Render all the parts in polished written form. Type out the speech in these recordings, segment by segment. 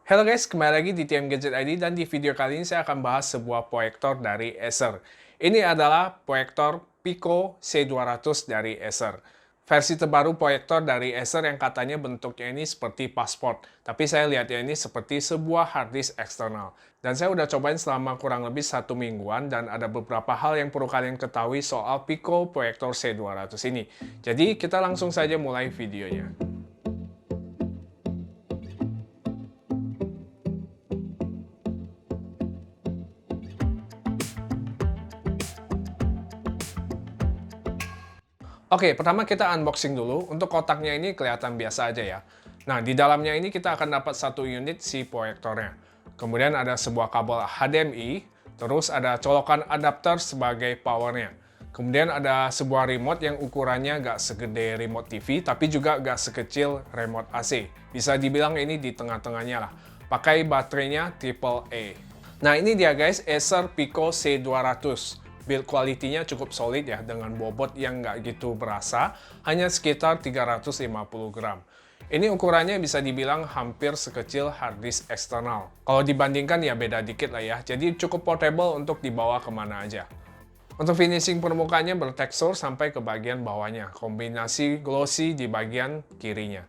Halo guys, kembali lagi di TM Gadget ID dan di video kali ini saya akan bahas sebuah proyektor dari Acer. Ini adalah proyektor Pico C200 dari Acer. Versi terbaru proyektor dari Acer yang katanya bentuknya ini seperti paspor, tapi saya lihatnya ini seperti sebuah hard disk eksternal. Dan saya udah cobain selama kurang lebih 1 mingguan dan ada beberapa hal yang perlu kalian ketahui soal Pico proyektor C200 ini. Jadi kita langsung saja mulai videonya. Oke, pertama kita unboxing dulu. Untuk kotaknya ini kelihatan biasa aja ya. Nah, di dalamnya ini kita akan dapat satu unit si proyektornya. Kemudian ada sebuah kabel HDMI, terus ada colokan adapter sebagai powernya. Kemudian ada sebuah remote yang ukurannya nggak segede remote TV, tapi juga nggak sekecil remote AC. Bisa dibilang ini di tengah-tengahnya lah. Pakai baterainya AAA. Nah, ini dia guys, Acer Pico C200. Build quality-nya cukup solid ya, dengan bobot yang nggak gitu berasa, hanya sekitar 350 gram. Ini ukurannya bisa dibilang hampir sekecil hard disk eksternal. Kalau dibandingkan ya beda dikit lah ya, jadi cukup portable untuk dibawa kemana aja. Untuk finishing permukaannya bertekstur sampai ke bagian bawahnya, kombinasi glossy di bagian kirinya.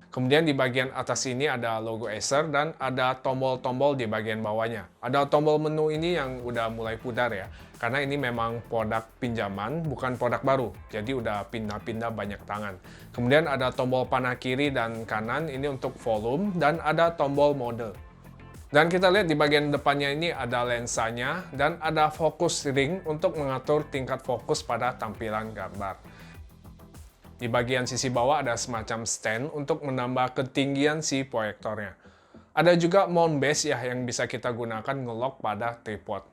Kemudian di bagian atas ini ada logo Acer dan ada tombol-tombol di bagian bawahnya. Ada tombol menu ini yang udah mulai pudar ya, karena ini memang produk pinjaman, bukan produk baru. Jadi udah pindah-pindah banyak tangan. Kemudian ada tombol panah kiri dan kanan, ini untuk volume, dan ada tombol mode. Dan kita lihat di bagian depannya ini ada lensanya, dan ada focus ring untuk mengatur tingkat fokus pada tampilan gambar. Di bagian sisi bawah ada semacam stand untuk menambah ketinggian si proyektornya. Ada juga mount base ya yang bisa kita gunakan nge-lock pada tripod.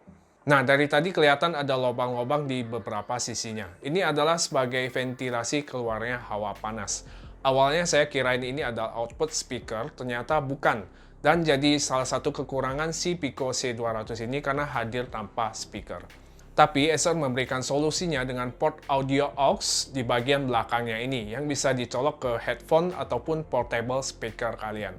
Nah, dari tadi kelihatan ada lubang-lubang di beberapa sisinya. Ini adalah sebagai ventilasi keluarnya hawa panas. Awalnya saya kirain ini adalah output speaker, ternyata bukan. Dan jadi salah satu kekurangan si Pico C200 ini karena hadir tanpa speaker. Tapi Acer memberikan solusinya dengan port audio aux di bagian belakangnya ini yang bisa dicolok ke headphone ataupun portable speaker kalian.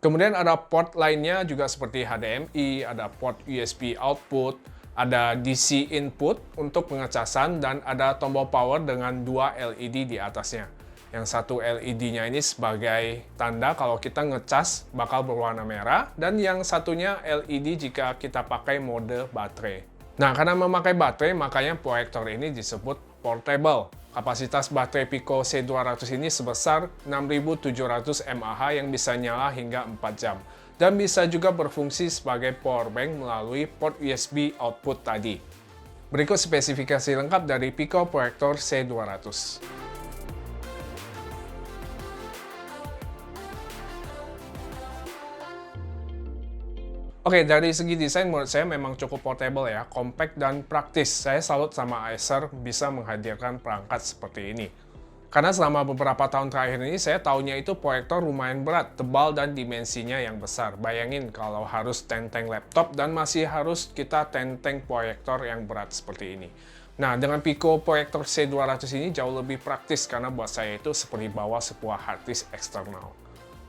Kemudian ada port lainnya juga seperti HDMI, ada port USB output, ada DC input untuk pengecasan, dan ada tombol power dengan dua LED di atasnya. Yang satu LED-nya ini sebagai tanda kalau kita ngecas bakal berwarna merah, dan yang satunya LED jika kita pakai mode baterai. Nah, karena memakai baterai, makanya proyektor ini disebut portable. Kapasitas baterai Pico C200 ini sebesar 6700 mAh yang bisa nyala hingga 4 jam. Dan bisa juga berfungsi sebagai power bank melalui port USB output tadi. Berikut spesifikasi lengkap dari Pico proyektor C200. Oke, dari segi desain menurut saya memang cukup portable ya, compact dan praktis. Saya salut sama Acer bisa menghadirkan perangkat seperti ini. Karena selama beberapa tahun terakhir ini saya taunya itu proyektor lumayan berat, tebal dan dimensinya yang besar. Bayangin kalau harus tenteng laptop dan masih harus kita tenteng proyektor yang berat seperti ini. Nah, dengan Pico proyektor C200 ini jauh lebih praktis karena buat saya itu seperti bawa sebuah hard disk eksternal.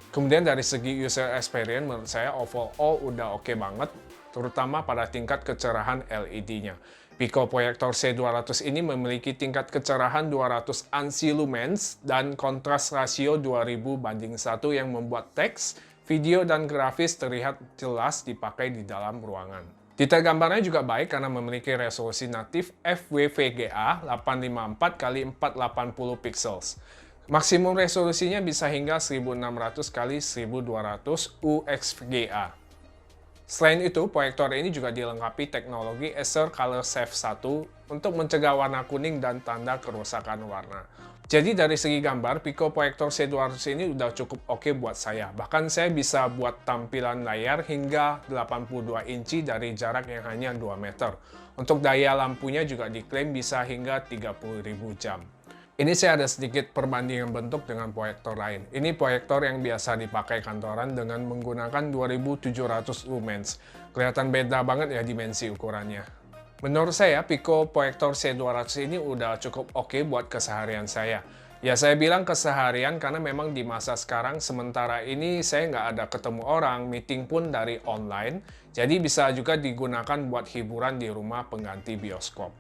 Kemudian dari segi user experience menurut saya overall udah oke banget, terutama pada tingkat kecerahan LED-nya. Pico proyektor C200 ini memiliki tingkat kecerahan 200 ANSI lumens dan kontras rasio 2000:1 yang membuat teks, video, dan grafis terlihat jelas dipakai di dalam ruangan. Detail gambarnya juga baik karena memiliki resolusi natif FWVGA 854x480 pixels. Maksimum resolusinya bisa hingga 1600x1200 UXVGA. Selain itu, proyektor ini juga dilengkapi teknologi Acer Color Save 1 untuk mencegah warna kuning dan tanda kerusakan warna. Jadi dari segi gambar, Pico proyektor C200 ini udah cukup oke buat saya. Bahkan saya bisa buat tampilan layar hingga 82 inci dari jarak yang hanya 2 meter. Untuk daya lampunya juga diklaim bisa hingga 30.000 jam. Ini saya ada sedikit perbandingan bentuk dengan proyektor lain. Ini proyektor yang biasa dipakai kantoran dengan menggunakan 2700 lumens. Kelihatan beda banget ya dimensi ukurannya. Menurut saya, Pico proyektor C200 ini udah cukup oke buat keseharian saya. Ya saya bilang keseharian karena memang di masa sekarang sementara ini saya nggak ada ketemu orang, meeting pun dari online, jadi bisa juga digunakan buat hiburan di rumah pengganti bioskop.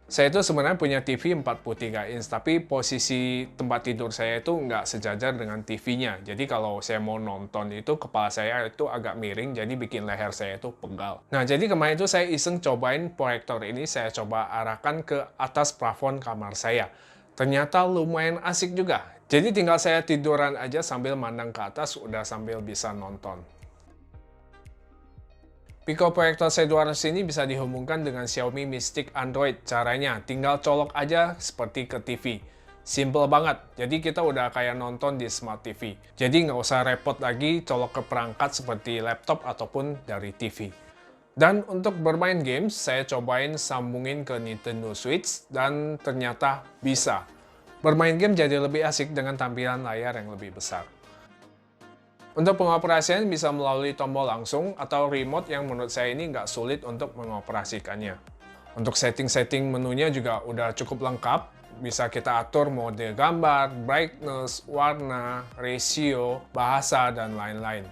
Saya itu sebenarnya punya TV 43 inch, tapi posisi tempat tidur saya itu nggak sejajar dengan TV-nya. Jadi kalau saya mau nonton itu kepala saya itu agak miring, jadi bikin leher saya itu pegal. Nah, jadi kemarin itu saya iseng cobain proyektor ini, saya coba arahkan ke atas plafon kamar saya. Ternyata lumayan asik juga. Jadi tinggal saya tiduran aja sambil mandang ke atas, udah sambil bisa nonton. Pico Proyektor C200 ini bisa dihubungkan dengan Xiaomi Mi Stick Android. Caranya, tinggal colok aja seperti ke TV. Simple banget, jadi kita udah kayak nonton di Smart TV. Jadi nggak usah repot lagi colok ke perangkat seperti laptop ataupun dari TV. Dan untuk bermain games, saya cobain sambungin ke Nintendo Switch dan ternyata bisa. Bermain game jadi lebih asik dengan tampilan layar yang lebih besar. Untuk pengoperasian bisa melalui tombol langsung atau remote yang menurut saya ini nggak sulit untuk mengoperasikannya. Untuk setting-setting menunya juga udah cukup lengkap. Bisa kita atur mode gambar, brightness, warna, ratio, bahasa, dan lain-lain.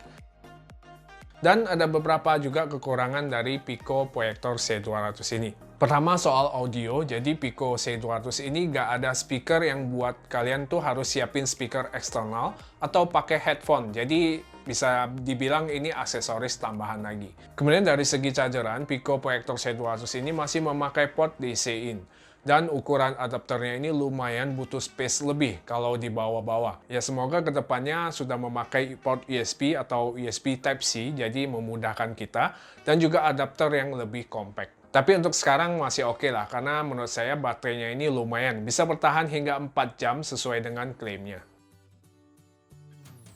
Dan ada beberapa juga kekurangan dari Pico Proyektor C200 ini. Pertama soal audio, jadi Pico C200 ini nggak ada speaker yang buat kalian tuh harus siapin speaker eksternal atau pakai headphone. Jadi bisa dibilang ini aksesoris tambahan lagi. Kemudian dari segi chargeran, Pico Proyektor C200 ini masih memakai port DC-in. Dan ukuran adapternya ini lumayan butuh space lebih kalau dibawa-bawa. Ya semoga kedepannya sudah memakai port USB atau USB Type-C, jadi memudahkan kita. Dan juga adapter yang lebih compact. Tapi untuk sekarang masih oke lah, karena menurut saya baterainya ini lumayan. Bisa bertahan hingga 4 jam sesuai dengan klaimnya.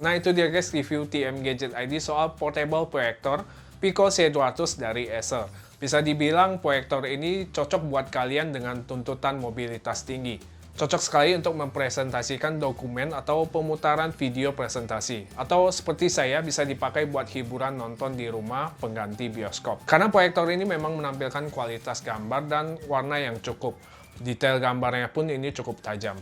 Nah itu dia guys review TM Gadget ID soal portable proyektor Pico C200 dari Acer. Bisa dibilang proyektor ini cocok buat kalian dengan tuntutan mobilitas tinggi. Cocok sekali untuk mempresentasikan dokumen atau pemutaran video presentasi. Atau seperti saya bisa dipakai buat hiburan nonton di rumah pengganti bioskop. Karena proyektor ini memang menampilkan kualitas gambar dan warna yang cukup. Detail gambarnya pun ini cukup tajam.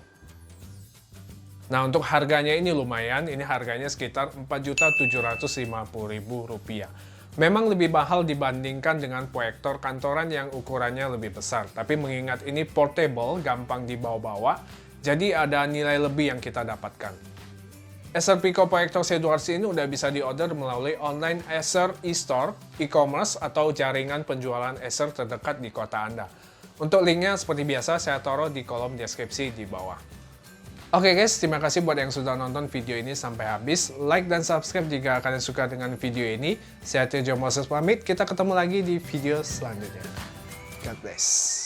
Nah untuk harganya ini lumayan, ini harganya sekitar Rp4.750.000. Memang lebih mahal dibandingkan dengan proyektor kantoran yang ukurannya lebih besar. Tapi mengingat ini portable, gampang dibawa-bawa, jadi ada nilai lebih yang kita dapatkan. Acer Pico Proyektor C200 ini udah bisa diorder melalui online Acer e-store, e-commerce, atau jaringan penjualan Acer terdekat di kota Anda. Untuk linknya seperti biasa saya taruh di kolom deskripsi di bawah. Oke guys, terima kasih buat yang sudah nonton video ini sampai habis. Like dan subscribe jika kalian suka dengan video ini. Saya Tejo Moses pamit, kita ketemu lagi di video selanjutnya. God bless.